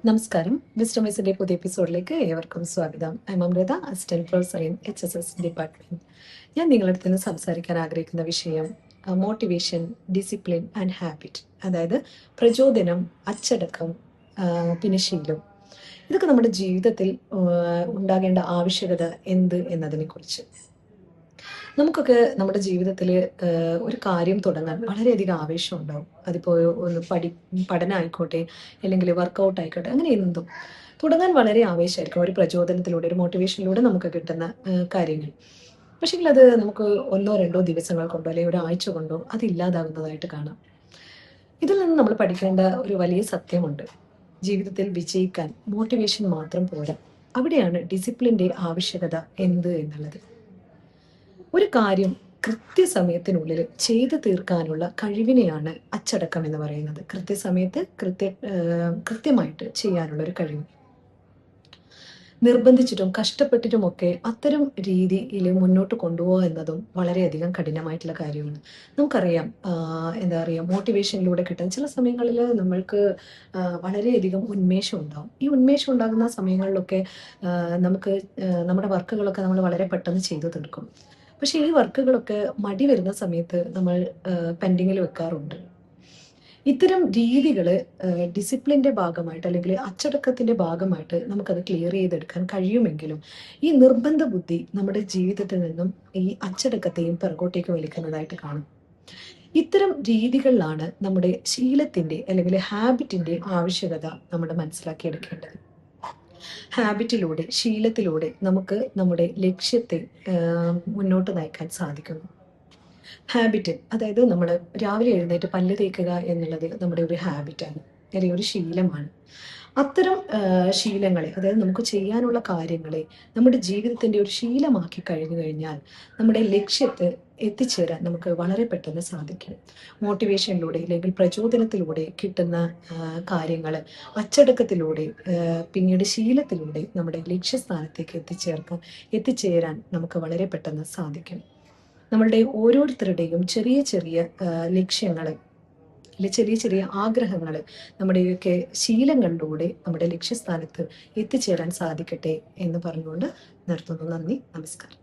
നമസ്കാരം. വിസ്ഡം വൈസിന്റെ പുതിയ എപ്പിസോഡിലേക്ക് ഏവർക്കും സ്വാഗതം. I am Amrita, assistant professor in HSS department. ഞാൻ നിങ്ങളുടെ അടുത്ത് നിന്ന് സംസാരിക്കാൻ ആഗ്രഹിക്കുന്ന വിഷയം മോട്ടിവേഷൻ, ഡിസിപ്ലിൻ ആൻഡ് ഹാബിറ്റ്. അതായത് പ്രചോദനം, അച്ചടക്കം, പിന്നെ ശീലം. ഇതൊക്കെ നമ്മുടെ ജീവിതത്തിൽ ഉണ്ടാകേണ്ട ആവശ്യകത എന്ത് എന്നതിനെ കുറിച്ച്. നമുക്കൊക്കെ നമ്മുടെ ജീവിതത്തിൽ ഒരു കാര്യം തുടങ്ങാൻ വളരെയധികം ആവേശം ഉണ്ടാവും. അതിപ്പോൾ ഒന്ന് പഠനമായിക്കോട്ടെ, അല്ലെങ്കിൽ വർക്കൗട്ട് ആയിക്കോട്ടെ, അങ്ങനെ എന്തും തുടങ്ങാൻ വളരെ ആവേശമായിരിക്കും. ഒരു പ്രചോദനത്തിലൂടെ, ഒരു മോട്ടിവേഷനിലൂടെ നമുക്ക് കിട്ടുന്ന കാര്യങ്ങൾ. പക്ഷേങ്കിൽ അത് നമുക്ക് 1-2 ദിവസങ്ങൾ കൊണ്ടോ അല്ലെങ്കിൽ ഒരാഴ്ച കൊണ്ടോ അത് ഇല്ലാതാകുന്നതായിട്ട് കാണാം. ഇതിൽ നിന്ന് നമ്മൾ പഠിക്കേണ്ട ഒരു വലിയ സത്യമുണ്ട്. ജീവിതത്തിൽ വിജയിക്കാൻ മോട്ടിവേഷൻ മാത്രം പോരാ. അവിടെയാണ് ഡിസിപ്ലിൻ്റെ ആവശ്യകത എന്ത് എന്നുള്ളത്. ഒരു കാര്യം കൃത്യസമയത്തിനുള്ളിൽ ചെയ്തു തീർക്കാനുള്ള കഴിവിനെയാണ് അച്ചടക്കം എന്ന് പറയുന്നത്. കൃത്യസമയത്ത് കൃത്യമായിട്ട് ചെയ്യാനുള്ള ഒരു കഴിവ്. നിർബന്ധിച്ചിട്ടും കഷ്ടപ്പെട്ടിട്ടുമൊക്കെ അത്തരം രീതിയിൽ മുന്നോട്ട് കൊണ്ടുപോകുക എന്നതും വളരെയധികം കഠിനമായിട്ടുള്ള കാര്യമാണ്. നമുക്കറിയാം, എന്താ പറയുക, മോട്ടിവേഷനിലൂടെ കിട്ടുന്ന ചില സമയങ്ങളിൽ നമ്മൾക്ക് വളരെയധികം ഉന്മേഷം ഉണ്ടാകും. ഈ ഉന്മേഷം ഉണ്ടാകുന്ന സമയങ്ങളിലൊക്കെ നമുക്ക് നമ്മുടെ വർക്കുകളൊക്കെ നമ്മൾ വളരെ പെട്ടെന്ന് ചെയ്തു തീർക്കും. പക്ഷേ ഈ വർക്കുകളൊക്കെ മടി വരുന്ന സമയത്ത് നമ്മൾ പെൻഡിങ്ങിൽ വെക്കാറുണ്ട്. ഇത്തരം രീതികൾ ഡിസിപ്ലിൻ്റെ ഭാഗമായിട്ട് അല്ലെങ്കിൽ അച്ചടക്കത്തിൻ്റെ ഭാഗമായിട്ട് നമുക്കത് ക്ലിയർ ചെയ്തെടുക്കാൻ കഴിയുമെങ്കിലും ഈ നിർബന്ധ ബുദ്ധി നമ്മുടെ ജീവിതത്തിൽ നിന്നും ഈ അച്ചടക്കത്തെയും പിറകോട്ടേക്ക് വലിക്കുന്നതായിട്ട് കാണും. ഇത്തരം രീതികളിലാണ് നമ്മുടെ ശീലത്തിൻ്റെ അല്ലെങ്കിൽ ഹാബിറ്റിൻ്റെ ആവശ്യകത നമ്മൾ മനസ്സിലാക്കിയെടുക്കേണ്ടത്. ഹാബിറ്റിലൂടെ, ശീലത്തിലൂടെ നമുക്ക് നമ്മുടെ ലക്ഷ്യത്തെ മുന്നോട്ട് നയിക്കാൻ സാധിക്കുന്നു. ഹാബിറ്റ്, അതായത് നമ്മൾ രാവിലെ എഴുന്നേറ്റ് പല്ല് തേക്കുക എന്നുള്ളത് നമ്മുടെ ഒരു ഹാബിറ്റാണ്, അല്ലെങ്കിൽ ഒരു ശീലമാണ്. അത്തരം ശീലങ്ങളെ, അതായത് നമുക്ക് ചെയ്യാനുള്ള കാര്യങ്ങളെ നമ്മുടെ ജീവിതത്തിൻ്റെ ഒരു ശീലമാക്കി കഴിഞ്ഞു കഴിഞ്ഞാൽ നമ്മുടെ ലക്ഷ്യത്തെ എത്തിച്ചേരാൻ നമുക്ക് വളരെ പെട്ടെന്ന് സാധിക്കും. മോട്ടിവേഷനിലൂടെ അല്ലെങ്കിൽ പ്രചോദനത്തിലൂടെ കിട്ടുന്ന കാര്യങ്ങൾ അച്ചടക്കത്തിലൂടെ, പിന്നീട് ശീലത്തിലൂടെ നമ്മുടെ ലക്ഷ്യസ്ഥാനത്തേക്ക് എത്തിച്ചേരാൻ നമുക്ക് വളരെ പെട്ടെന്ന് സാധിക്കും. നമ്മളുടെ ഓരോരുത്തരുടെയും ചെറിയ ചെറിയ ലക്ഷ്യങ്ങൾ, അല്ലെ ചെറിയ ചെറിയ ആഗ്രഹങ്ങൾ നമ്മുടെയൊക്കെ ശീലങ്ങളിലൂടെ നമ്മുടെ ലക്ഷ്യസ്ഥാനത്ത് എത്തിച്ചേരാൻ സാധിക്കട്ടെ എന്ന് പറഞ്ഞുകൊണ്ട് നിർത്തുന്നു. നന്ദി, നമസ്കാരം.